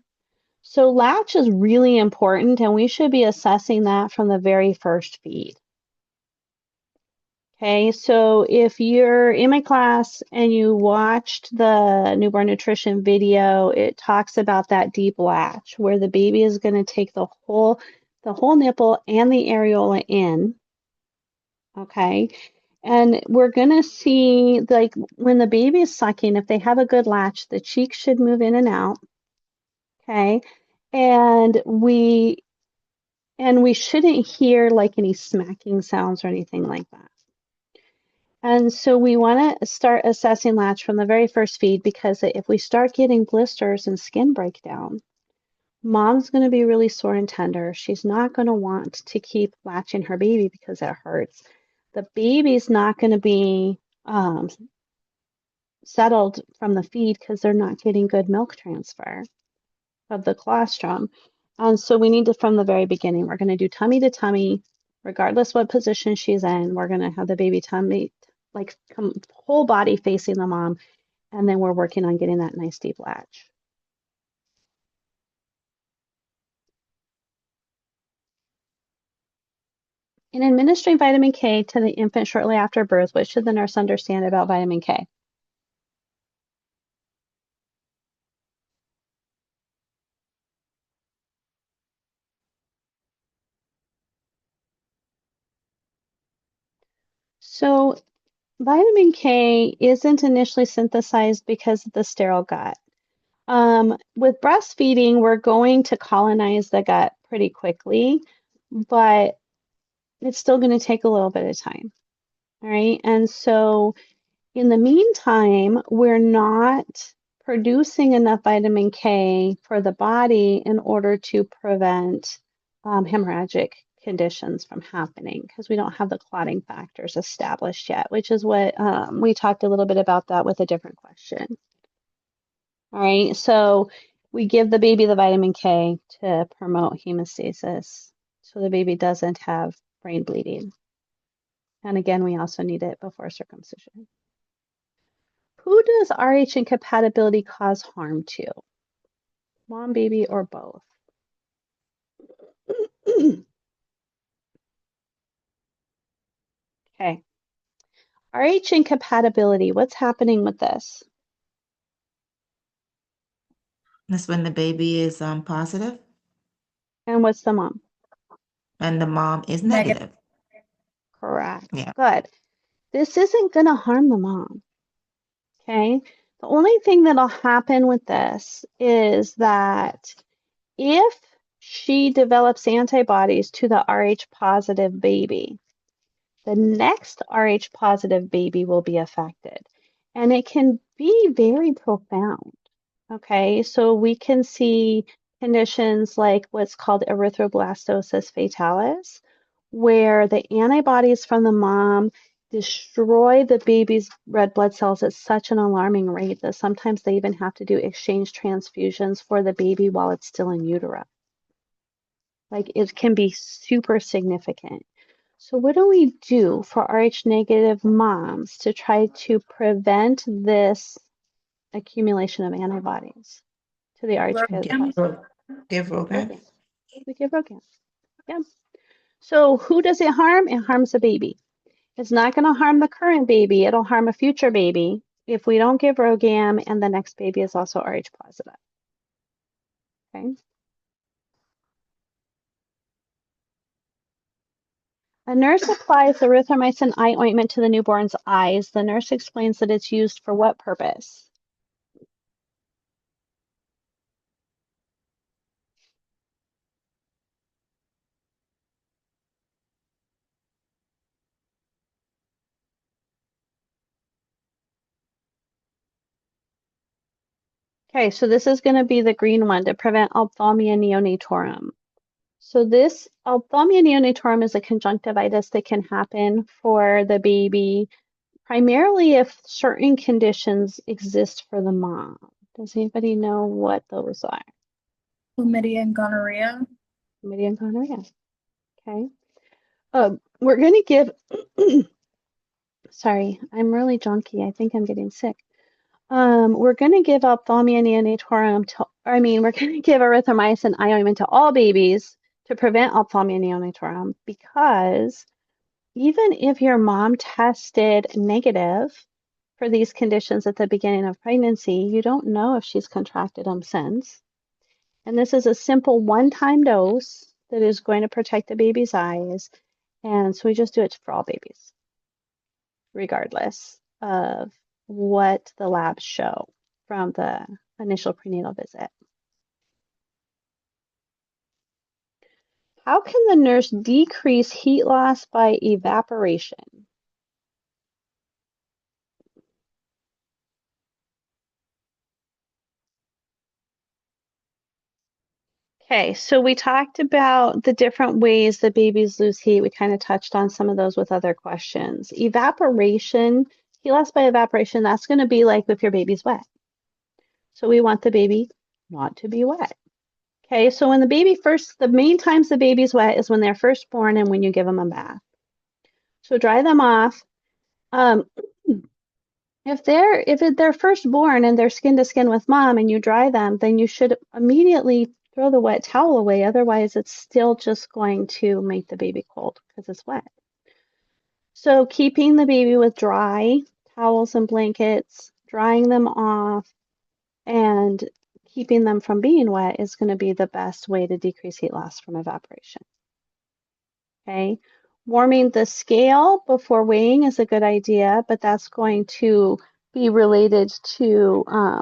so latch is really important, and we should be assessing that from the very first feed. Okay, so if you're in my class and you watched the newborn nutrition video, it talks about that deep latch where the baby is going to take the whole nipple and the areola in. Okay, and we're going to see, like, when the baby is sucking, if they have a good latch, the cheeks should move in and out. Okay, and we shouldn't hear like any smacking sounds or anything like that. And so we want to start assessing latch from the very first feed, because if we start getting blisters and skin breakdown, mom's going to be really sore and tender. She's not going to want to keep latching her baby because it hurts. The baby's not going to be settled from the feed because they're not getting good milk transfer of the colostrum. And so we need to, from the very beginning, we're going to do tummy to tummy, regardless what position she's in. We're going to have the baby tummy, like, whole body facing the mom, and then we're working on getting that nice deep latch. In administering vitamin K to the infant shortly after birth, what should the nurse understand about vitamin K? So vitamin K isn't initially synthesized because of the sterile gut. With breastfeeding, we're going to colonize the gut pretty quickly, but it's still going to take a little bit of time. All right. And so in the meantime, we're not producing enough vitamin K for the body in order to prevent hemorrhagic conditions from happening, because we don't have the clotting factors established yet, which is what we talked a little bit about that with a different question. All right, so we give the baby the vitamin K to promote hemostasis so the baby doesn't have brain bleeding. And again, we also need it before circumcision. Who does RH incompatibility cause harm to? Mom, baby, or both? Okay. RH incompatibility, what's happening with this? That's when the baby is positive And what's the mom? and the mom is Negative. negative. Correct. Yeah. Good. This isn't going to harm the mom. Okay. The only thing that'll happen with this is that if she develops antibodies to the Rh positive baby, the next Rh positive baby will be affected. And it can be very profound. Okay, so we can see conditions like what's called erythroblastosis fetalis, where the antibodies from the mom destroy the baby's red blood cells at such an alarming rate that sometimes they even have to do exchange transfusions for the baby while it's still in utero. Like, it can be super significant. So what do we do for Rh negative moms to try to prevent this accumulation of antibodies to the Rh Rogan. positive? Give Rogan. Rogan. We give Rogan. Yeah. So who does it harm? It harms the baby. It's not going to harm the current baby. It'll harm a future baby if we don't give Rogam and the next baby is also Rh positive. Okay. A nurse applies erythromycin eye ointment to the newborn's eyes. The nurse explains that it's used for what purpose? Okay, so this is going to be the green one to prevent ophthalmia neonatorum. So this ophthalmia neonatorum is a conjunctivitis that can happen for the baby, primarily if certain conditions exist for the mom. Does anybody know what those are? Chlamydia and gonorrhea. Chlamydia and gonorrhea. Okay. We're going to give, sorry, I'm really junky. I think I'm getting sick. We're going to give ophthalmia neonatorum we're going to give erythromycin ointment to all babies to prevent ophthalmia neonatorum because even if your mom tested negative for these conditions at the beginning of pregnancy, you don't know if she's contracted them since. And this is a simple one-time dose that is going to protect the baby's eyes. And so we just do it for all babies, regardless of what the labs show from the initial prenatal visit. How can the nurse decrease heat loss by evaporation? Okay, so we talked about the different ways that babies lose heat. We kind of touched on some of those with other questions. Evaporation, heat loss by evaporation, that's going to be like if your baby's wet. So we want the baby not to be wet. Okay, so when the main times the baby's wet is when they're first born and when you give them a bath. So dry them off. Um, if they're first born and they're skin to skin with mom and you dry them, then you should immediately throw the wet towel away. Otherwise, it's still just going to make the baby cold because it's wet. So keeping the baby with dry towels and blankets, drying them off, and keeping them from being wet is going to be the best way to decrease heat loss from evaporation. Okay. Warming the scale before weighing is a good idea, but that's going to be related to a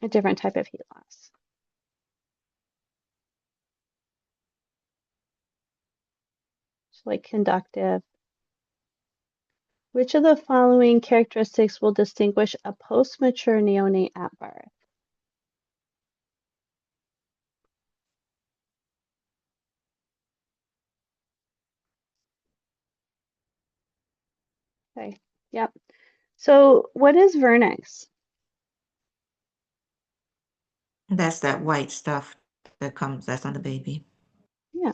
different type of heat loss. So like conductive. Which of the following characteristics will distinguish a post-mature neonate at birth? Okay. Yep. So what is vernix? That's that white stuff that's on the baby. Yeah.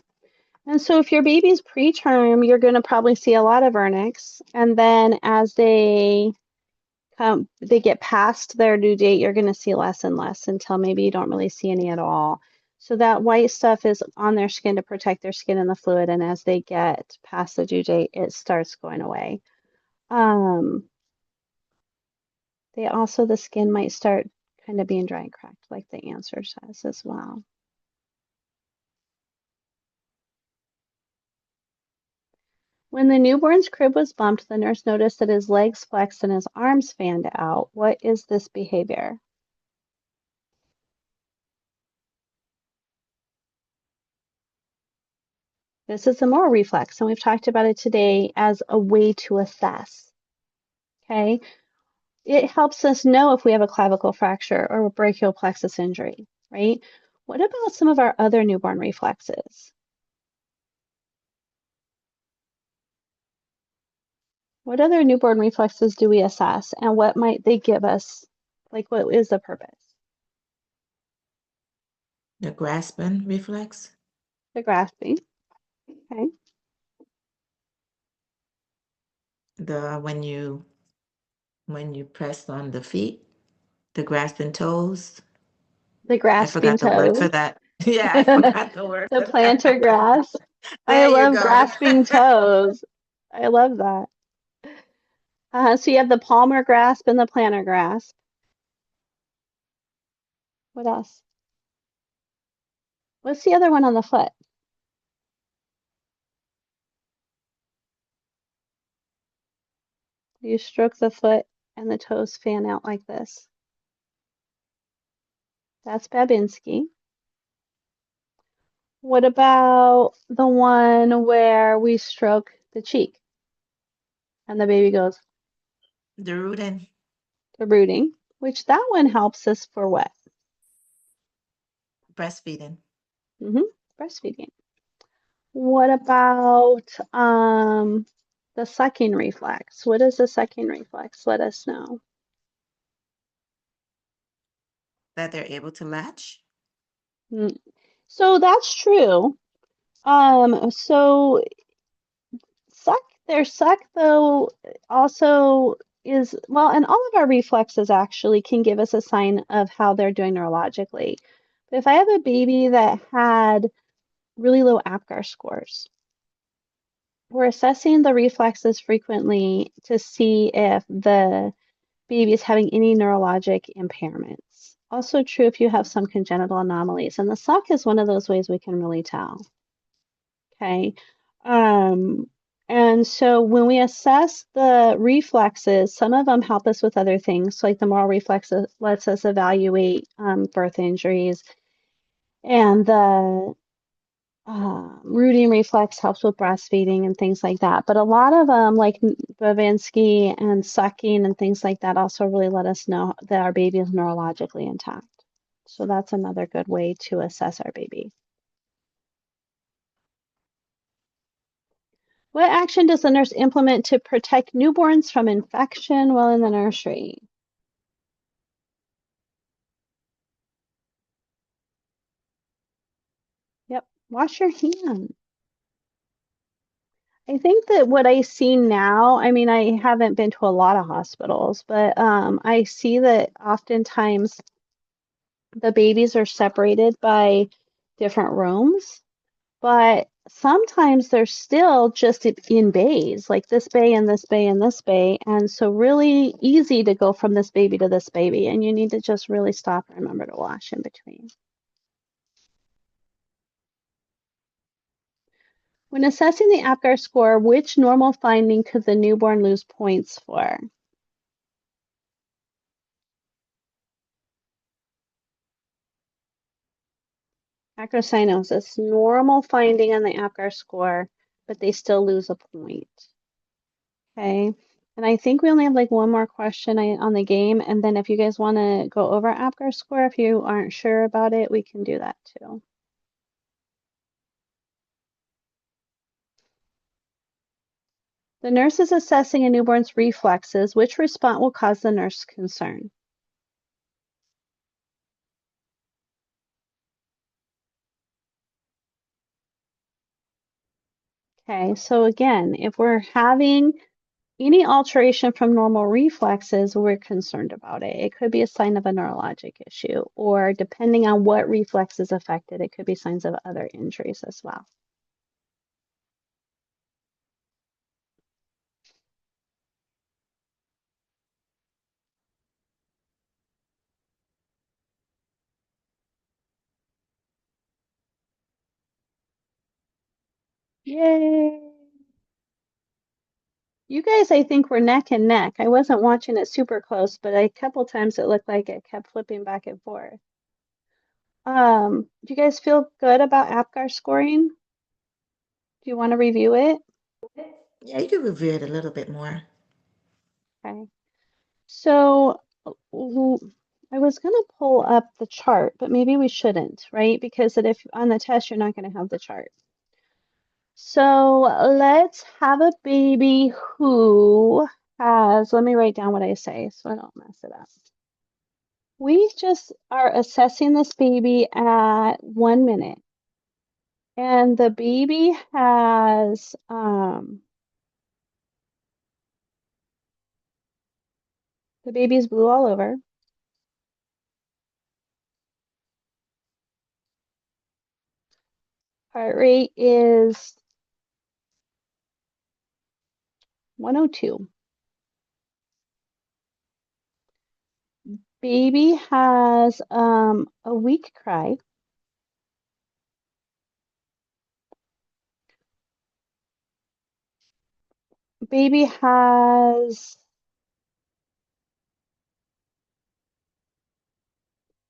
And so if your baby's preterm, you're going to probably see a lot of vernix. And then as they get past their due date, you're going to see less and less until maybe you don't really see any at all. So that white stuff is on their skin to protect their skin and the fluid. And as they get past the due date, it starts going away. The skin might start kind of being dry and cracked, like the answer says as well. When the newborn's crib was bumped, the nurse noticed that his legs flexed and his arms fanned out. What is this behavior? This is a moral reflex, and we've talked about it today as a way to assess. Okay, it helps us know if we have a clavicle fracture or a brachial plexus injury, right? What about some of our other newborn reflexes? What other newborn reflexes do we assess, and what might they give us? Like, what is the purpose? The grasping reflex. The grasping. Okay. The when you press on the feet, the grasping toes. The I grasping forgot the word for toes. that. Yeah, I forgot the word The for plantar that. grasp. I There you love go. grasping toes. I love that. So you have the palmar grasp and the plantar grasp. What else? What's the other one on the foot? You stroke the foot and the toes fan out like this. That's Babinski. What about the one where we stroke the cheek and the baby goes The rooting. to rooting? which that one helps us for what? Breastfeeding. Breastfeeding. What about the sucking reflex? What is the sucking reflex? Let us know. That they're able to latch. Mm. So that's true. So their suck though also is, well, and all of our reflexes actually can give us a sign of how they're doing neurologically. But if I have a baby that had really low APGAR scores, we're assessing the reflexes frequently to see if the baby is having any neurologic impairments. Also true if you have some congenital anomalies, and the suck is one of those ways we can really tell. Okay. Um, and so when we assess the reflexes, some of them help us with other things. So like the moral reflexes lets us evaluate birth injuries, and the rooting reflex helps with breastfeeding and things like that. But a lot of them, like Bavinsky and sucking and things like that, also really let us know that our baby is neurologically intact. So that's another good way to assess our baby. What action does the nurse implement to protect newborns from infection while in the nursery? Yep, wash your hands. I think that what I see now, I mean, I haven't been to a lot of hospitals, but I see that oftentimes the babies are separated by different rooms, but sometimes they're still just in bays, like this bay and this bay and this bay. And so really easy to go from this baby to this baby. And you need to just really stop and remember to wash in between. When assessing the APGAR score, which normal finding could the newborn lose points for? Acrocyanosis, normal finding on the APGAR score, but they still lose a point. Okay. And I think we only have like one more question on the game. And then if you guys want to go over APGAR score, if you aren't sure about it, we can do that too. The nurse is assessing a newborn's reflexes. Which response will cause the nurse concern? Okay, so again, if we're having any alteration from normal reflexes, we're concerned about it. It could be a sign of a neurologic issue, or depending on what reflex is affected, it could be signs of other injuries as well. Yay! You guys, I think, were neck and neck. I wasn't watching it super close, but a couple times it looked like it kept flipping back and forth. Do you guys feel good about APGAR scoring? Do you want to review it? Yeah, you can review it a little bit more. Okay. So I was going to pull up the chart, but maybe we shouldn't, right? Because if on the test, you're not going to have the chart. So let's have a baby who has, let me write down what I say so I don't mess it up. We just are assessing this baby at 1 minute. And the baby has the baby's blue all over. Heart rate is 102. Baby has a weak cry. Baby has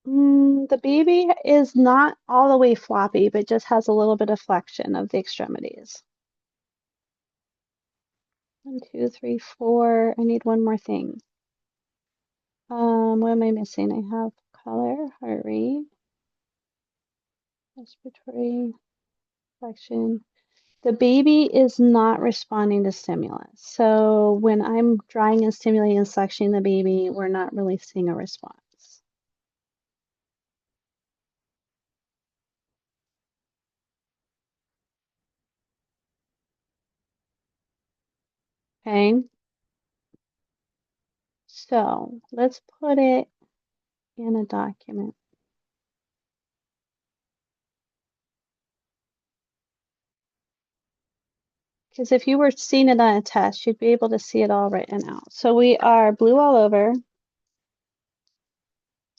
the baby is not all the way floppy, but just has a little bit of flexion of the extremities. 1, 2, 3, 4. I need one more thing. What am I missing? I have color, heart rate, respiratory, flexion. The baby is not responding to stimulus. So when I'm drying and stimulating and suctioning the baby, we're not really seeing a response. Okay. So let's put it in a document. Because if you were seeing it on a test, you'd be able to see it all written out. So we are blue all over,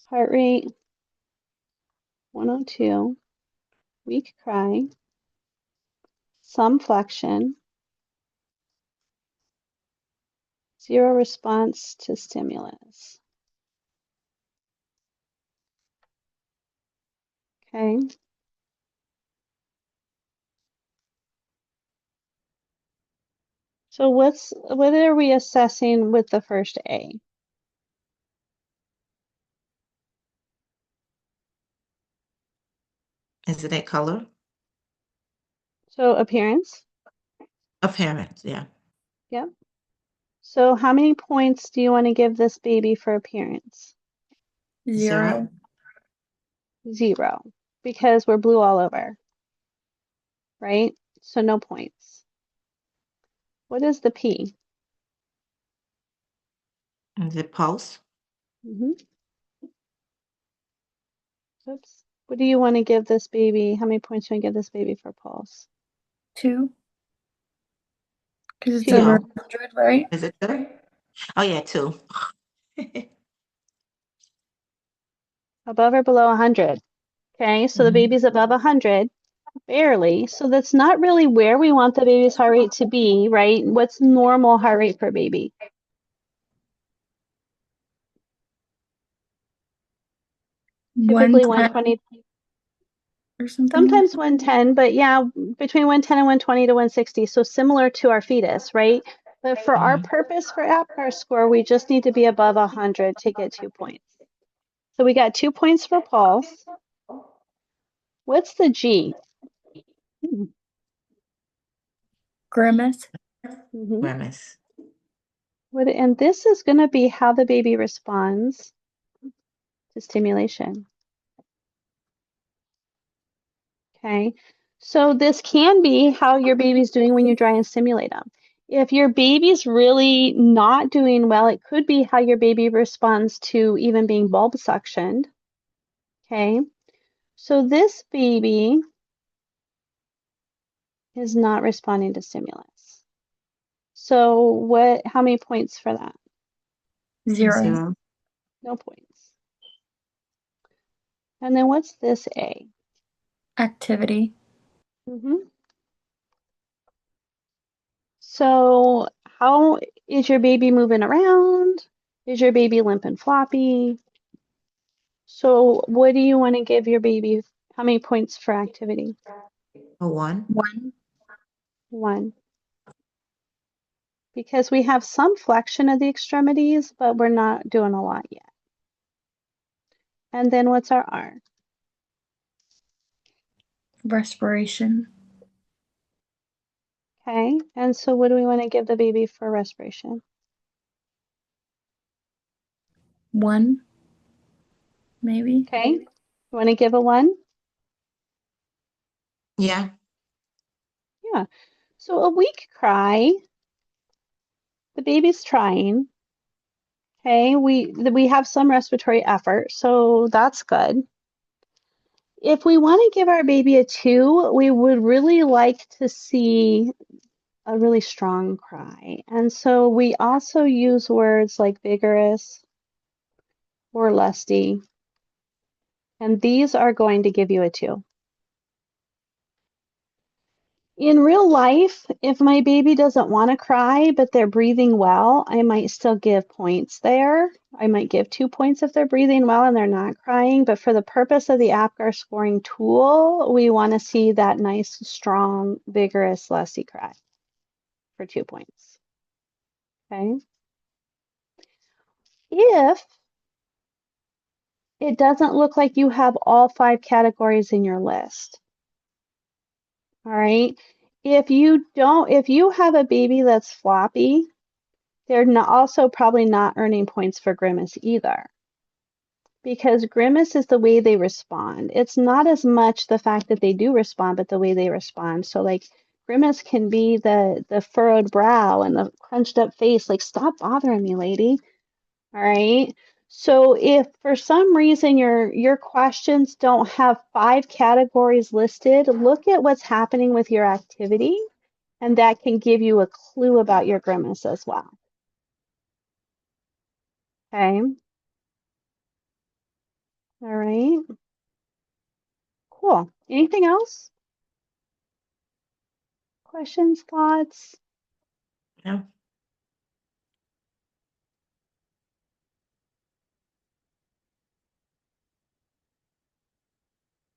heart rate 102, weak cry, some flexion, zero response to stimulus. Okay. So what are we assessing with the first A? Is it a color? So appearance? Appearance, yeah. Yep. So how many points do you want to give this baby for appearance? 0. 0, because we're blue all over, right? So no points. What is the P? Is it pulse? Mm-hmm. Oops. What do you want to give this baby? How many points do you want to give this baby for pulse? 2. Because it's 2. over No. 100, right? Is it two? Oh yeah, two. Above or below 100? Okay, so the Mhm. baby's above 100, barely. So that's not really where we want the baby's heart rate to be, right? What's normal heart rate for a baby? Typically 110 120, or something like sometimes 110, but yeah, between 110 and 120 to 160. So similar to our fetus, right? But for our Mhm. purpose for APGAR score, we just need to be above 100 to get 2 points. So we got 2 points for pulse. What's the G? grimace. Mm-hmm. Grimace. And this is going to be how the baby responds to stimulation. Okay, so this can be how your baby's doing when you dry and stimulate them. If your baby's really not doing well, it could be how your baby responds to even being bulb suctioned. Okay, so this baby is not responding to stimulus. So how many points for that? 0. 0. No points. And then what's this A? activity. Mm-hmm. So how is your baby moving around? Is your baby limp and floppy? So what do you want to give your baby? How many points for activity? A 1. 1. 1. Because we have some flexion of the extremities, but we're not doing a lot yet. And then what's our R? respiration. Okay. And so what do we want to give the baby for respiration? 1, maybe. Okay. You want to give a 1? Yeah. Yeah. So a weak cry, the baby's trying. Okay. We have some respiratory effort, so that's good. If we want to give our baby a 2, we would really like to see a really strong cry. And so we also use words like vigorous or lusty, and these are going to give you a 2. In real life, if my baby doesn't want to cry, but they're breathing well, I might still give points there. I might give 2 points if they're breathing well and they're not crying. But for the purpose of the APGAR scoring tool, we want to see that nice, strong, vigorous, lusty cry for 2 points. Okay. If it doesn't look like you have all 5 categories in your list. All right. If you have a baby that's floppy, they're not, also probably not earning points for grimace either. Because grimace is the way they respond. It's not as much the fact that they do respond, but the way they respond. So like grimace can be the furrowed brow and the crunched up face, like stop bothering me, lady. All right. So if for some reason your questions don't have 5 categories listed, look at what's happening with your activity, and that can give you a clue about your grimace as well. Okay. All right. Cool. Anything else? Questions, thoughts? No.